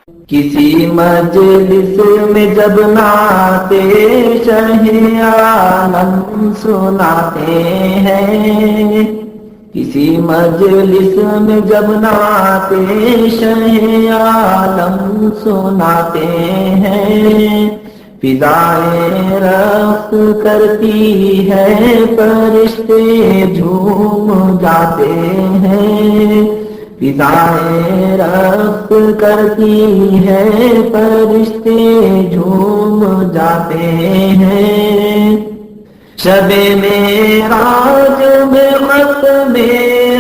کسی مجلس میں جب نعتِ شہ عالم سناتے ہیں، کسی مجلس میں جب نعتِ شہ عالم سناتے ہیں، فضائیں رقص کرتی ہے، فرشتے جھوم جاتے ہیں، فضائیں رقص کرتی ہے، فرشتے جھوم جاتے ہیں۔ شب معراج میں ختم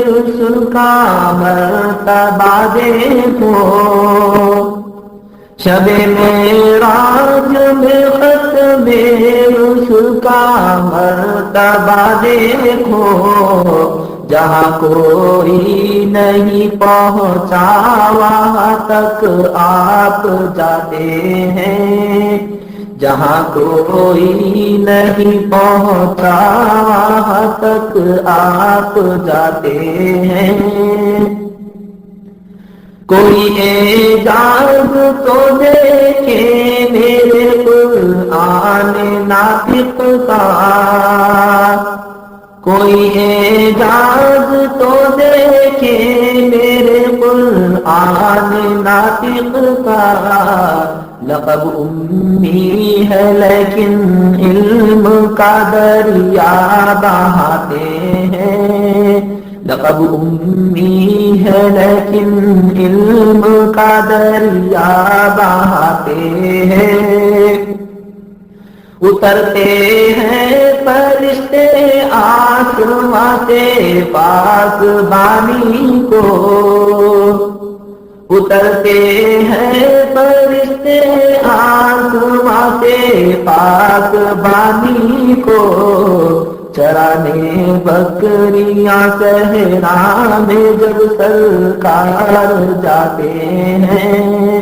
رسل کا مرتبہ دیکھو، شب معراج میں ختم رسل کا مرتبہ دیکھو، جہاں کوئی نہیں پہنچا وہاں تک آپ جاتے ہیں، جہاں کوئی نہیں پہنچا وہاں تک آپ جاتے ہیں۔ کوئی اعجاز تو دیکھے میرے قرآن ناطق کا، کوئی اعجاز تو دیکھے میرے قرآن ناطق کا، لقب امی ہے لیکن علم کا دریا بہاتے ہیں، لقب امی ہے لیکن علم کا دریا بہاتے ہیں۔ اترتے ہیں فرشتے آسماں سے پاک بانی کو، اترتے ہیں فرشتے آسماں سے پاک بانی کو، چرانے بکریاں صحرا میں جب سرکار جاتے ہیں،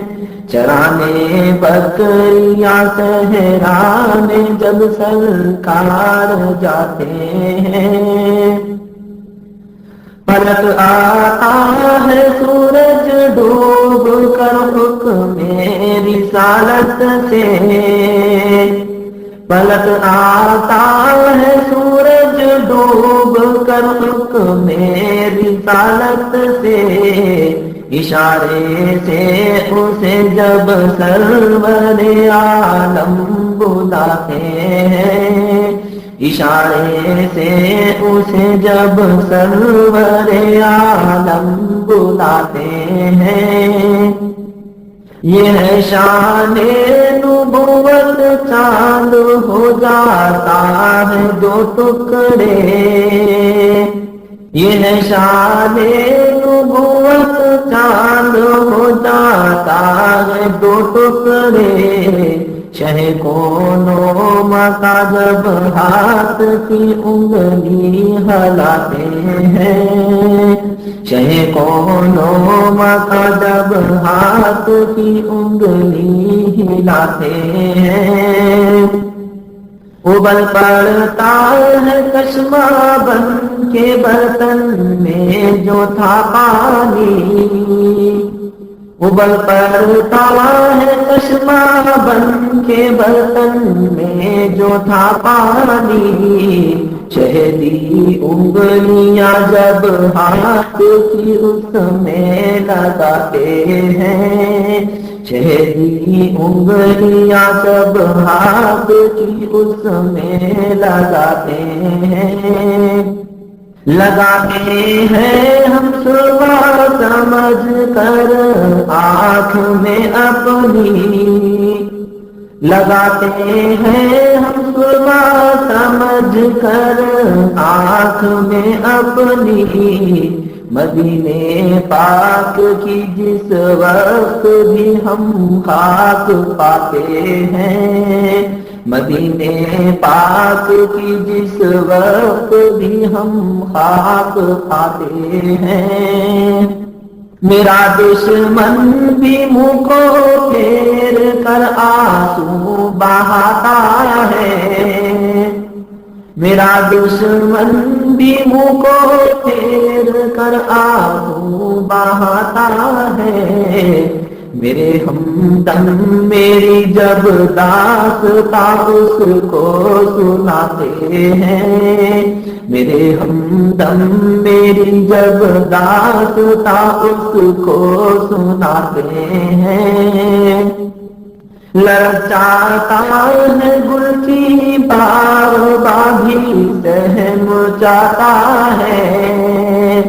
چرانے بکریاں صحرا میں جب سرکار جاتے ہیں۔ پلک آتا ہے سورج ڈوب کر حکم رسالت سے، پلک آتا ہے سورج ڈوب کر حکم رسالت سے، اشارے سے اسے جب سرور عالم بلاتے ہیں، اشارے سے اسے جب سرور عالم بلاتے ہیں۔ یہ ہے شان نبوت، چاند ہو جاتا ہے دو ٹکڑے، یہ ہے شان نبوت، چاند ہو جاتا ہے دو ٹکڑے، شہ کونوں مکا جب ہاتھ کی انگلی ہلاتے ہیں، شہ کونوں مکا جب ہاتھ کی انگلی ہلاتے ہیں۔ ابل پڑتا ہے چشمہ بن کے برتن میں جو تھا پانی، ابل پڑتا ہے چشمہ بن کے برتن میں جو تھا پانی، شہدی انگلیاں جب ہاتھ کی اس میں لگاتے ہیں، شہدی انگلیاں جب ہاتھ کی اس میں لگاتے ہیں، لگاتے ہیں ہم صبح سمجھ کر آنکھ میں اپنی، لگاتے ہیں ہم صبح سمجھ کر آنکھ میں اپنی، مدینے پاک کی جس وقت بھی ہم خاک پاتے ہیں، مدینے پاک کی جس وقت بھی ہم خاک پاتے ہیں۔ میرا دشمن بھی منہ کو پھیر کر آنسو بہاتا ہے، میرا دشمن بھی منہ کو پھیر کر آنسو بہاتا ہے، میرے ہمدم میری جب داستاں اس کو سناتے ہیں، میرے ہمدم میری جب داستاں اس کو سناتے ہیں، لرزاتا ہے گل کی بار باغی سہم جاتا ہے،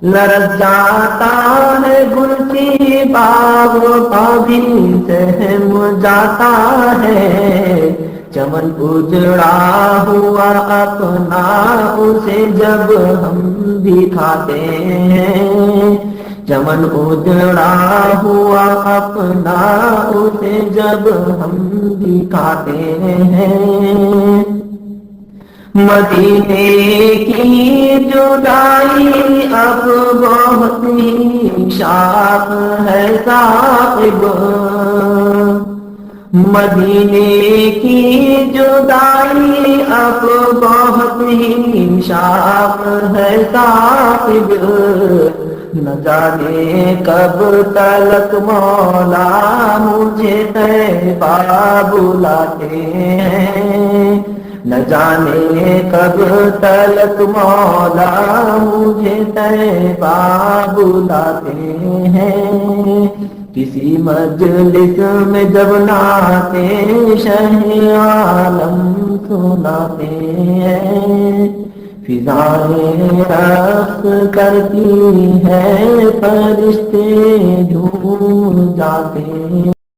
لرزاتا ہے گل کی باغ باغی سہم جاتا ہے، چمن اجڑا ہوا اپنا اسے جب ہم دکھاتے ہیں، چمن اجڑا ہوا اپنا اسے جب ہم دکھاتے ہیں، مدینے کی جدائی اب بہت ہی شاق ہے صاحب، مدینے کی جدائی اب بہت ہی شاق ہے صاحب، نہ جانے کب تلک مولا مجھے طیبہ بلاتے ہیں، نہ جانے کب تلک مولا مجھے طیبہ بلاتے ہیں، کسی مجلس میں جب نعت شہ عالم سناتے ہیں، فضائیں رقص کرتی ہے فرشتے جھوم جاتے ہیں۔